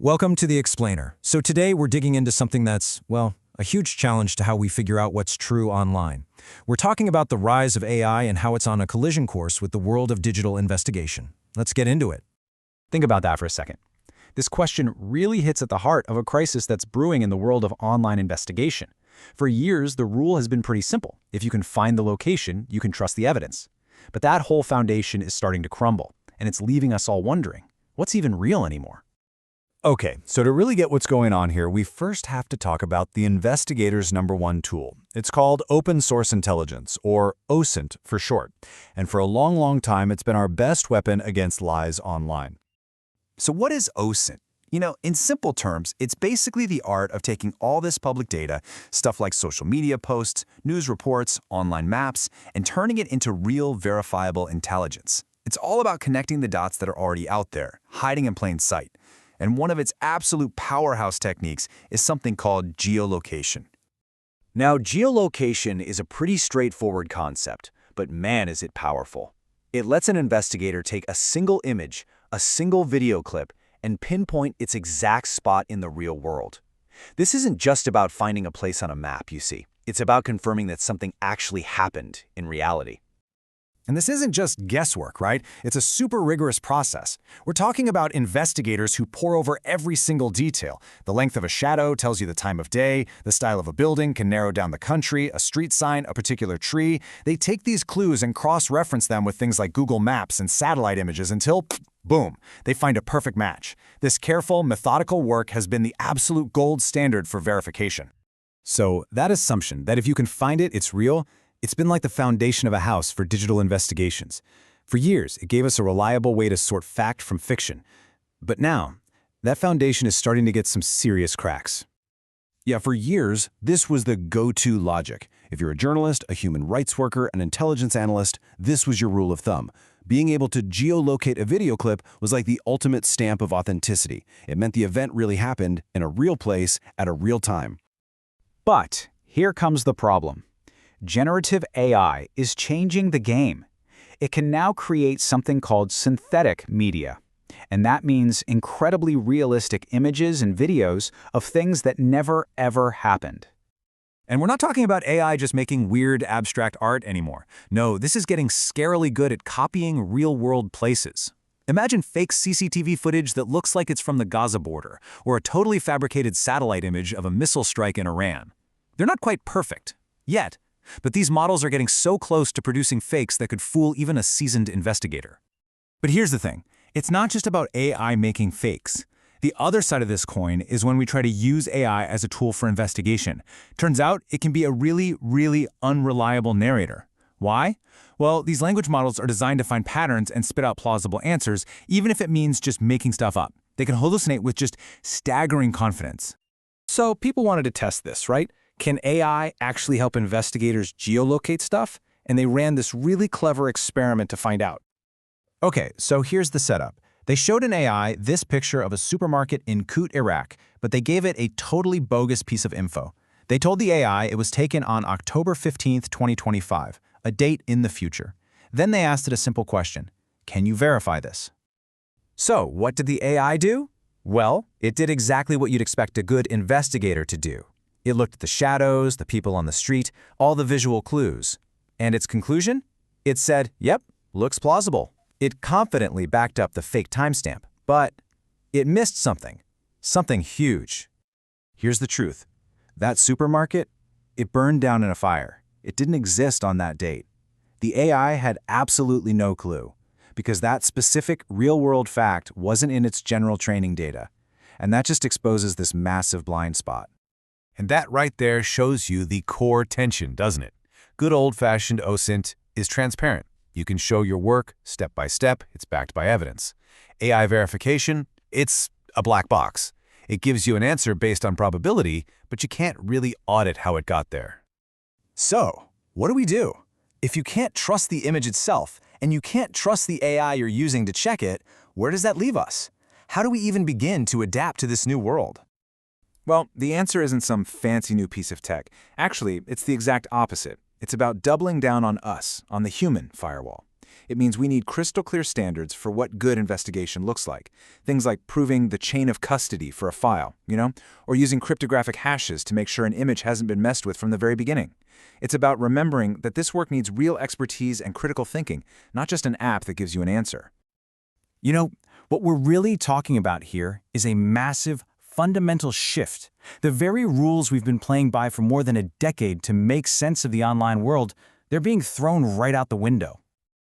Welcome to The Explainer. So today we're digging into something that's, well, a huge challenge to how we figure out what's true online. We're talking about the rise of AI and how it's on a collision course with the world of digital investigation. Let's get into it. Think about that for a second. This question really hits at the heart of a crisis that's brewing in the world of online investigation. For years, the rule has been pretty simple. If you can find the location, you can trust the evidence. But that whole foundation is starting to crumble, and it's leaving us all wondering, what's even real anymore? Okay, so to really get what's going on here, we first have to talk about the investigator's #1 tool. It's called Open Source Intelligence, or OSINT for short. And for a long time, it's been our best weapon against lies online. So what is OSINT? In simple terms, it's basically the art of taking all this public data, stuff like social media posts, news reports, online maps, and turning it into real, verifiable intelligence. It's all about connecting the dots that are already out there, hiding in plain sight. And one of its absolute powerhouse techniques is something called geolocation. Now, geolocation is a pretty straightforward concept, but man is it powerful. It lets an investigator take a single image, a single video clip, and pinpoint its exact spot in the real world. This isn't just about finding a place on a map, you see. It's about confirming that something actually happened in reality. And this isn't just guesswork, right? It's a super rigorous process. We're talking about investigators who pore over every single detail. The length of a shadow tells you the time of day, the style of a building can narrow down the country, a street sign, a particular tree. They take these clues and cross-reference them with things like Google Maps and satellite images until, boom, they find a perfect match. This careful, methodical work has been the absolute gold standard for verification. So that assumption that if you can find it, it's real, it's been like the foundation of a house for digital investigations. For years, it gave us a reliable way to sort fact from fiction. But now, that foundation is starting to get some serious cracks. Yeah, for years, this was the go-to logic. If you're a journalist, a human rights worker, an intelligence analyst, this was your rule of thumb. Being able to geolocate a video clip was like the ultimate stamp of authenticity. It meant the event really happened in a real place at a real time. But here comes the problem. Generative AI is changing the game. It can now create something called synthetic media. And that means incredibly realistic images and videos of things that never, ever happened. And we're not talking about AI just making weird, abstract art anymore. No, this is getting scarily good at copying real-world places. Imagine fake CCTV footage that looks like it's from the Gaza border, or a totally fabricated satellite image of a missile strike in Iran. They're not quite perfect, yet, but these models are getting so close to producing fakes that could fool even a seasoned investigator. But here's the thing. It's not just about AI making fakes. The other side of this coin is when we try to use AI as a tool for investigation. Turns out it can be a really unreliable narrator. Why? Well, these language models are designed to find patterns and spit out plausible answers, even if it means just making stuff up. They can hallucinate with just staggering confidence. So people wanted to test this, right? Can AI actually help investigators geolocate stuff? And they ran this really clever experiment to find out. Okay, so here's the setup. They showed an AI this picture of a supermarket in Kut, Iraq, but they gave it a totally bogus piece of info. They told the AI it was taken on October 15th, 2025, a date in the future. Then they asked it a simple question. Can you verify this? So, what did the AI do? Well, it did exactly what you'd expect a good investigator to do. It looked at the shadows, the people on the street, all the visual clues. And its conclusion? It said, yep, looks plausible. It confidently backed up the fake timestamp, but it missed something huge. Here's the truth. That supermarket, it burned down in a fire. It didn't exist on that date. The AI had absolutely no clue, because that specific real-world fact wasn't in its general training data. And that just exposes this massive blind spot. And that right there shows you the core tension, doesn't it? Good old-fashioned OSINT is transparent. You can show your work step by step. It's backed by evidence. AI verification, it's a black box. It gives you an answer based on probability, but you can't really audit how it got there. So, what do we do? If you can't trust the image itself, and you can't trust the AI you're using to check it, where does that leave us? How do we even begin to adapt to this new world? Well, the answer isn't some fancy new piece of tech. Actually, it's the exact opposite. It's about doubling down on us, on the human firewall. It means we need crystal clear standards for what good investigation looks like. Things like proving the chain of custody for a file, or using cryptographic hashes to make sure an image hasn't been messed with from the very beginning. It's about remembering that this work needs real expertise and critical thinking, not just an app that gives you an answer. What we're really talking about here is a massive, fundamental shift. The very rules we've been playing by for more than a decade to make sense of the online world, they're being thrown right out the window.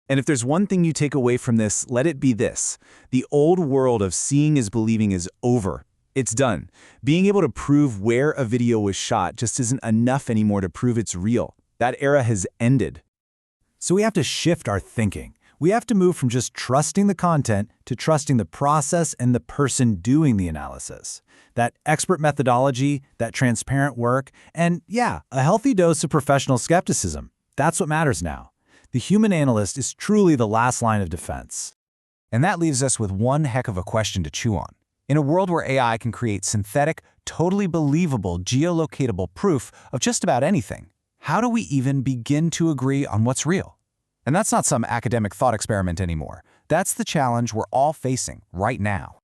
And if there's one thing you take away from this, let it be this. The old world of seeing is believing is over. It's done. Being able to prove where a video was shot just isn't enough anymore to prove it's real. That era has ended. So we have to shift our thinking. We have to move from just trusting the content to trusting the process and the person doing the analysis. That expert methodology, that transparent work, and yeah, a healthy dose of professional skepticism. That's what matters now. The human analyst is truly the last line of defense. And that leaves us with one heck of a question to chew on. In a world where AI can create synthetic, totally believable, geolocatable proof of just about anything, how do we even begin to agree on what's real? And that's not some academic thought experiment anymore. That's the challenge we're all facing right now.